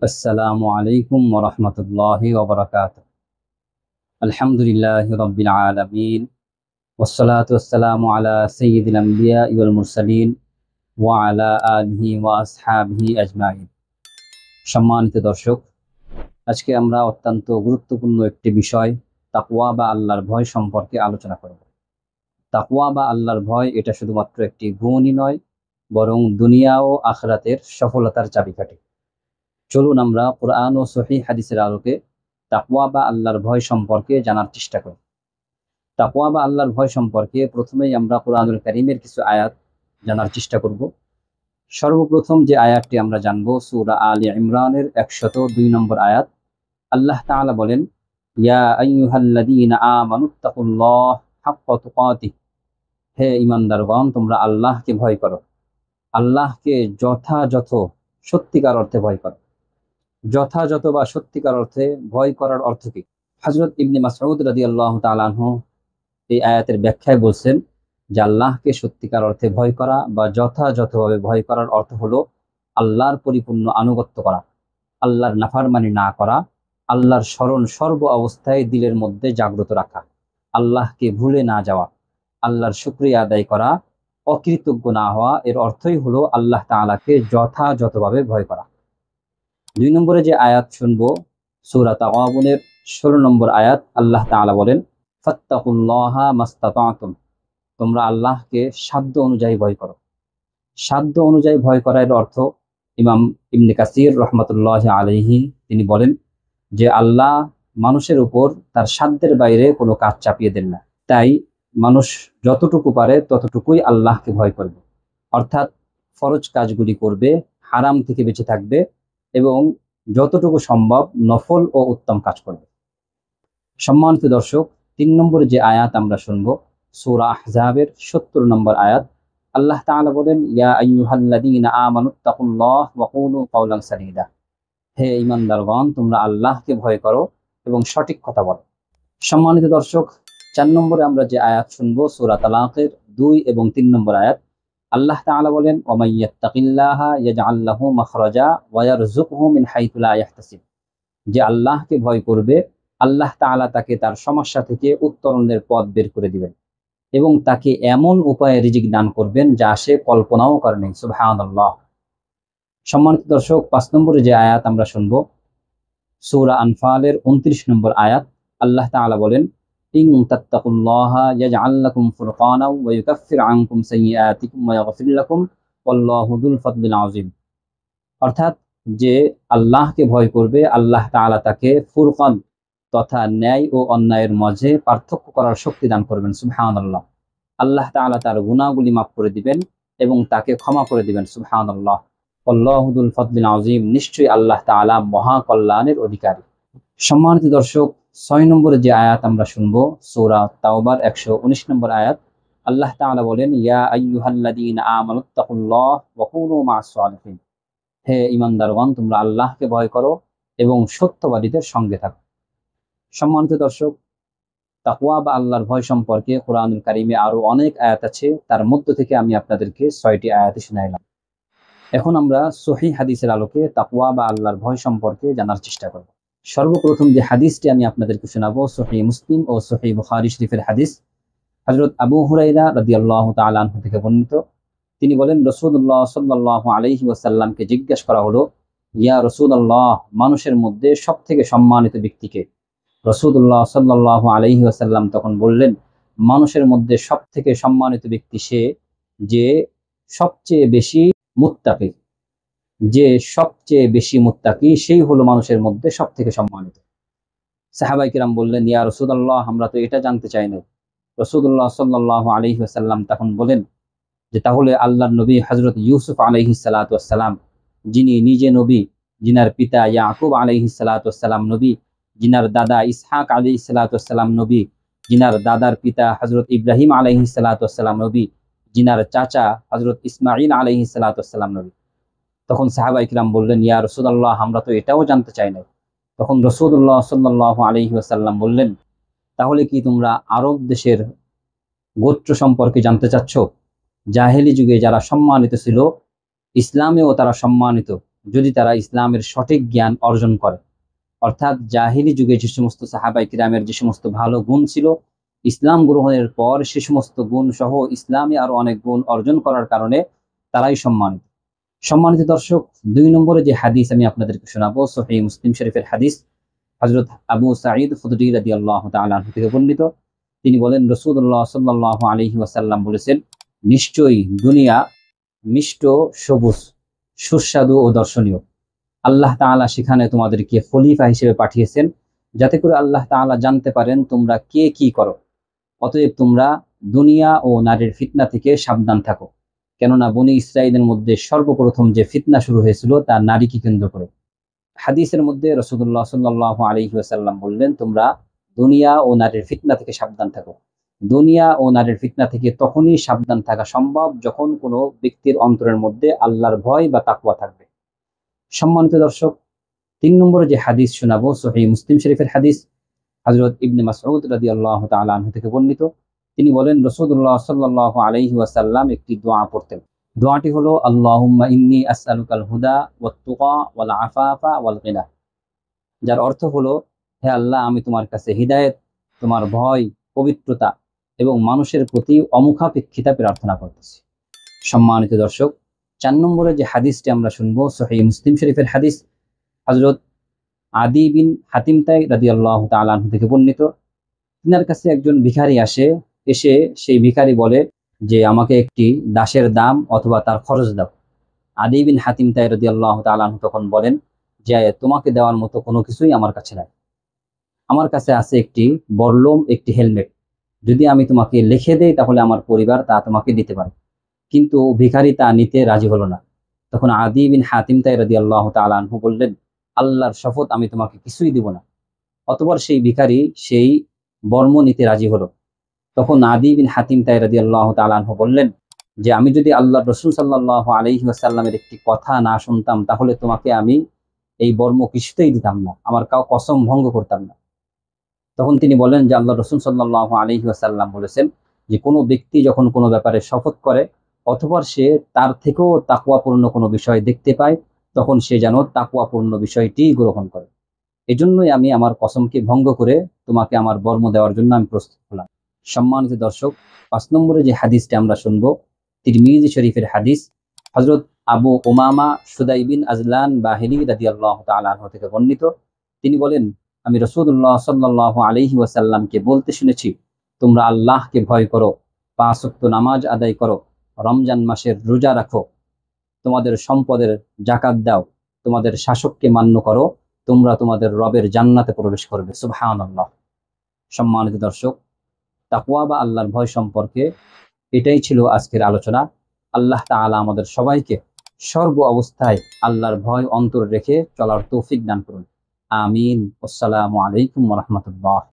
আসসালামু আলাইকুম ওয়া রাহমাতুল্লাহি ওয়া বারাকাতুহু। আলহামদুলিল্লাহি রাব্বিল আলামিন ওয়াসসালাতু ওয়াসসালামু আলা সাইয়্যিদিল আমবিয়া ওয়াল মুরসালিন ওয়া আলা আলিহি ওয়া আসহাবিহি আজমাইন। সম্মানিত দর্শক, আজকে আমরা অত্যন্ত গুরুত্বপূর্ণ একটি বিষয় তাকওয়া বা আল্লাহর ভয় সম্পর্কে আলোচনা করব। তাকওয়া বা আল্লাহর ভয় এটা শুধুমাত্র একটি গুণই নয়, বরং দুনিয়া ও আখিরাতের সফলতার চাবিকাঠি। চলুন আমরা কোরআন ও সহিহ হাদিসের আলোকে তাকওয়া বা আল্লাহর ভয় সম্পর্কে জানার চেষ্টা করি। তাকওয়া বা আল্লাহর ভয় সম্পর্কে প্রথমেই আমরা কোরআনুল কারীমের কিছু আয়াত জানার চেষ্টা করব। সর্বপ্রথম যে আয়াতটি আমরা জানব সূরা আলে ইমরানের 102 নম্বর আয়াত। আল্লাহ তাআলা বলেন, ইয়া আইয়ুহাল্লাযীনা আমানুত্তাকুল্লাহ হাক্কা তুকাতিহ, হে ঈমানদারগণ তোমরা আল্লাহকে ভয় করো, আল্লাহকে যথাযথ সত্যিকার অর্থে ভয় করো। যথাযথ বা সত্যিকার অর্থে ভয় করার অর্থ কি? হযরত ইবনে মাসউদ রাদিয়াল্লাহু তাআলা আনহু এই আয়াতের ব্যাখ্যায় বলছেন যে আল্লাহকে সত্যিকার অর্থে ভয় করা বা যথাযথভাবে ভয় করার অর্থ হলো আল্লাহর পরিপূর্ণ আনুগত্য করা, আল্লাহর নাফরমানি না করা, আল্লাহর স্মরণ সর্ব অবস্থায় দিলের মধ্যে জাগ্রত রাখা, আল্লাহকে ভুলে না যাওয়া, আল্লাহর শুকরিয়া আদায় করা, অকৃতজ্ঞ না হওয়া। এর অর্থই হলো আল্লাহ তাআলাকে যথাযথভাবে ভয় করা। 2 নম্বরে যে আয়াত শুনবো সূরা তাগাবুনের 16 নম্বর আয়াত। আল্লাহ তাআলা বলেন, ফাত্তাকুল্লাহা মাস্তাতাতুম, তোমরা আল্লাহকে সাধ্য অনুযায়ী ভয় করো। সাধ্য অনুযায়ী ভয় করার অর্থ ইমাম ইবনে কাসির রাহমাতুল্লাহি আলাইহি তিনি বলেন যে আল্লাহ মানুষের উপর তার সাধ্যের বাইরে কোনো কাজ চাপিয়ে দেন না। তাই মানুষ যতটুকু পারে ততটুকুই আল্লাহকে ভয় করবে, অর্থাৎ ফরজ কাজগুলি করবে, হারাম থেকে বেঁচে থাকবে এবং যতটুকু সম্ভব নফল ও উত্তম কাজ করবে। সম্মানিত দর্শক, 3 নম্বরে যে আয়াত আমরা শুনবো সূরা আহজাবের 70 নম্বর আয়াত। আল্লাহ তাআলা বলেন, ইয়া আইয়ুহাল্লাযীনা আমানুত্তাকুল্লাহ ওয়া কুলু কাওলান সাদীদা, হে ঈমানদারগণ তোমরা আল্লাহকে ভয় করো এবং সঠিক কথা বলো। সম্মানিত দর্শক, 4 নম্বরে আমরা যে আয়াত শুনবো সূরা তালাকের 2 এবং 3 নম্বর আয়াত। আল্লাহ তাআলা বলেন, ওয়া মাইয়াত্তাকিল্লাহা ইয়াজআল লাহু মাখরাজা ওয়া ইয়ারযুকহু মিন হাইথু লা ইয়াহতাসিব, যে আল্লাহকে ভয় করবে আল্লাহ তাআলা তাকে তার সমস্যা থেকে উত্তরণের পথ বের করে দিবেন এবং তাকে এমন উপায়ে রিজিক দান করবেন যা সে কল্পনাও করেনি। সুবহানাল্লাহ। সম্মানিত দর্শক, 5 নম্বরে যে আয়াত আমরা শুনবো সূরা আনফালের 29 নম্বর আয়াত। আল্লাহ তাআলা বলেন, ইন তাত্তাকুল্লাহা ইয়াজআল লাকুম ফুরকানা ওয়া ইউকাফির আনকুম সাইয়্যাতিকুম ওয়া ইয়াগফির লাকুম ওয়াল্লাহু যুল ফাদলিল আযীম। অর্থাৎ যে আল্লাহকে ভয় করবে আল্লাহ তাআলা তাকে ফুরকান তথা ন্যায় ও অন্যায়ের মাঝে পার্থক্য করার শক্তি দান করবেন। সুবহানাল্লাহ। আল্লাহ তাআলা তার গুনাহগুলি মাফ করে দিবেন এবং তাকে ক্ষমা করে দিবেন। সুবহানাল্লাহ। আল্লাহু যুল ফাদলিল আযীম, নিশ্চয়ই আল্লাহ তাআলা মহা কল্যাণের অধিকারী। সম্মানিত দর্শক, 6 নম্বরে যে আয়াত আমরা শুনবো সূরা তাওবার 119 নম্বর আয়াত। আল্লাহ তাআলা বলেন, ইয়া আইয়ুহাল্লাযীনা আমানুত্তাকুল্লাহ ওয়া কুনু মা'আস সালিহিন, হে ঈমানদারগণ তোমরা আল্লাহকে ভয় করো এবং সত্যবাদীদের সঙ্গে থাকো। সম্মানিত দর্শক, তাকওয়া বা আল্লাহর ভয় সম্পর্কে কোরআনুল কারীমে আরো অনেক আয়াত আছে, তার মধ্য থেকে আমি আপনাদেরকে 6টি আয়াত শোনাইলাম। এখন আমরা সহিহ হাদিসের আলোকে তাকওয়া বা আল্লাহর ভয় সম্পর্কে জানার চেষ্টা করব। সর্বপ্রথম যে হাদিসটি আমি আপনাদেরকে শোনাবো সহিহ মুসলিম ও সহিহ বুখারী শরীফের হাদিস। হযরত আবু হুরায়রা রাদিয়াল্লাহু তাআলা আনহু থেকে বর্ণিত, তিনি বলেন, রাসূলুল্লাহ সাল্লাল্লাহু আলাইহি ওয়াসাল্লামকে জিজ্ঞাসা করা হলো, ইয়া রাসূলুল্লাহ, মানুষের মধ্যে সবথেকে সম্মানিত ব্যক্তিকে? রাসূলুল্লাহ সাল্লাল্লাহু আলাইহি ওয়াসাল্লাম তখন বললেন, মানুষের মধ্যে সবথেকে সম্মানিত ব্যক্তি সে যে সবচেয়ে বেশি মুত্তাকি। যে সবচেয়ে বেশি মুত্তাকি সেই হলো মানুষের মধ্যে সবথেকে সম্মানিত। সাহাবায়ে কিরাম বললেন, ইয়া রাসূলুল্লাহ, আমরা তো এটা জানতে চাই না। রাসূলুল্লাহ সাল্লাল্লাহু আলাইহি ওয়াসাল্লাম তখন বলেন যে তাহলে আল্লাহর নবী হযরত ইউসুফ আলাইহিস সালাতু ওয়াস সালাম, যিনি নিজে নবী, যিনার পিতা ইয়াকুব আলাইহিস সালাতু ওয়াস সালাম নবী, যিনার দাদা ইসহাক আলাইহিস সালাতু ওয়াস সালাম নবী, যিনার দাদার পিতা হযরত ইব্রাহিম আলাইহিস সালাতু ওয়াস সালাম নবী, যিনার চাচা হযরত ইসমাঈল আলাইহিস সালাতু ওয়াস সালাম নবী। তখন সাহাবায়ে কিরাম বললেন, ইয়া রাসূলুল্লাহ, আমরা তো এটাও জানতে চাই না। তখন রাসূলুল্লাহ সাল্লাল্লাহু আলাইহি ওয়াসাল্লাম বললেন, তাহলে কি তোমরা আরব দেশের গোত্র সম্পর্কে জানতে চাচ্ছ? জাহেলি যুগে যারা সম্মানিত ছিল, ইসলামেও তারা সম্মানিত, যদি তারা ইসলামের সঠিক জ্ঞান অর্জন করে। অর্থাৎ জাহিলি যুগে যে সমস্ত সাহাবায়ে কিরামের যে সমস্ত ভালো গুণ ছিল, ইসলাম গ্রহণের পর সে সমস্ত গুণ সহ ইসলামে আরো অনেক গুণ অর্জন করার কারণে তারাই সম্মানিত। সম্মানিত দর্শক, 2 নম্বরে যে হাদিস আমি আপনাদেরকে শোনাবো, সহিহ মুসলিম শরীফের হাদিস। হযরত আবু সাঈদ খুদরী রাদিয়াল্লাহু তাআলা আনহু থেকে বর্ণিত। তিনি বলেন, রাসূলুল্লাহ সাল্লাল্লাহু আলাইহি ওয়াসাল্লাম বলেছেন, নিশ্চয়ই দুনিয়া মিষ্ট, সবুজ, সুস্বাদু ও দর্শনীয়। আল্লাহ তাআলা সেখানে তোমাদেরকে খলিফা হিসেবে পাঠিয়েছেন, যাতে করে আল্লাহ তাআলা জানতে পারেন তোমরা কে কি করো। অতএব তোমরা দুনিয়া ও নারীর ফিতনা থেকে সাবধান থাকো, কেননা বনী ইসরাঈলের মধ্যে সর্বপ্রথম যে ফিতনা শুরু হয়েছিল তা নারীকে কেন্দ্র করে। হাদিসের মধ্যে রাসূলুল্লাহ সাল্লাল্লাহু আলাইহি ওয়াসাল্লাম বললেন, তোমরা দুনিয়া ও নারীর ফিতনা থেকে সাবধান থাকো। দুনিয়া ও নারীর ফিতনা থেকে তখনই সাবধান থাকা সম্ভব যখন কোনো ব্যক্তির অন্তরের মধ্যে আল্লাহর ভয় বা তাকওয়া থাকবে। সম্মানিত দর্শক, 3 নম্বরে যে হাদিস শোনাবো, সহিহ মুসলিম শরীফের হাদিস। হযরত ইবনে মাসউদ রাদিয়াল্লাহু তাআলা আনহু থেকে বর্ণিত। তিনি বলেন, রাসূলুল্লাহ সাল্লাল্লাহু আলাইহি ওয়াসাল্লাম একটি দোয়া পড়তেন। দোয়াটি হলো, আল্লাহুম্মা ইন্নী আসআলুকাল হুদা ওয়াত তুকা ওয়াল আফাফা ওয়াল গিনা। যার অর্থ হলো, হে আল্লাহ, আমি তোমার কাছে হিদায়াত, তোমার ভয়, পবিত্রতা এবং মানুষের প্রতি অমুখাপেক্ষিতা প্রার্থনা করতেছি। সম্মানিত দর্শক, 4 নম্বরে যে হাদিসটি আমরা শুনবো, সহিহ মুসলিম শরীফের হাদিস। হযরত আদি বিন হাতিম তাই রাদিয়াল্লাহু তাআলা আনহু থেকে বর্ণিত। তিনার কাছে একজন ভিখারি আসে। এসে সেই ভিখারি বলে যে, আমাকে একটি দাসের দাম অথবা তার খরচ দাও। আদি বিন হাতিম তাই রাদিয়াল্লাহু তাআলা আনহু তখন বলেন যে, তোমাকে দেওয়ার মতো কোনো কিছুই আমার কাছে নাই। আমার কাছে আছে একটি বরলম, একটি হেলমেট। যদি আমি তোমাকে লিখে দেই তাহলে আমার পরিবার তা তোমাকে দিতে পারে। কিন্তু ভিখারি তা নিতে রাজি হলো না। তখন আদি বিন হাতিম তাই রাদিয়াল্লাহু তাআলা আনহু বললেন, আল্লাহর শপথ, আমি তোমাকে কিছুই দিব না। অতঃপর সেই ভিখারি সেই বর্ম নিতে রাজি হলো। তখন আদি বিন হাতিম তাই রাদিয়াল্লাহু তাআলা আনহু বললেন যে, আমি যদি আল্লাহর রাসূল সাল্লাল্লাহু আলাইহি ওয়াসাল্লামের একটি কথা না শুনতাম, তাহলে তোমাকে আমি এই বর্ম কিছুতেই দিতাম না, আমার কসম ভঙ্গ করতাম না। তখন তিনি বলেন যে, আল্লাহর রাসূল সাল্লাল্লাহু আলাইহি ওয়াসাল্লাম বলেছেন যে, কোনো ব্যক্তি যখন কোনো ব্যাপারে শপথ করে অতঃপর সে তার থেকেও তাকওয়াপূর্ণ কোনো বিষয় দেখতে পায়, তখন সে যেন তাকওয়াপূর্ণ বিষয়টি গ্রহণ করে। এজন্যই আমি আমার কসমকে ভঙ্গ করে তোমাকে আমার বর্ম দেওয়ার জন্য আমি প্রস্তুত হলাম। সম্মানিত দর্শক, 5 নম্বরে যে হাদিসটি আমরা শুনবো, তিরমিজি শরীফের হাদিস। হযরত আবু উমামা সুদাই বিন আজলান বাহিলি রাদিয়াল্লাহু তাআলা আনহু থেকে বর্ণিত। তিনি বলেন, আমি রাসূলুল্লাহ সাল্লাল্লাহু আলাইহি ওয়াসাল্লামকে বলতে শুনেছি, তোমরা আল্লাহকে ভয় করো, 5 ওয়াক্ত নামাজ আদায় করো, রমজান মাসের রোজা রাখো, তোমাদের সম্পদের যাকাত দাও, তোমাদের শাসককে মান্য করো, তোমরা তোমাদের রবের জান্নাতে প্রবেশ করবে। সুবহানাল্লাহ। সম্মানিত দর্শক, তাকওয়া বা আল্লাহর ভয় সম্পর্কে এটাই ছিল আজকের আলোচনা। আল্লাহ তাআলা আমাদের সবাইকে সর্ব অবস্থায় আল্লাহর ভয় অন্তরে রেখে চলার তৌফিক দান করুন। আমিন। আসসালামু আলাইকুম ওয়া রাহমাতুল্লাহ।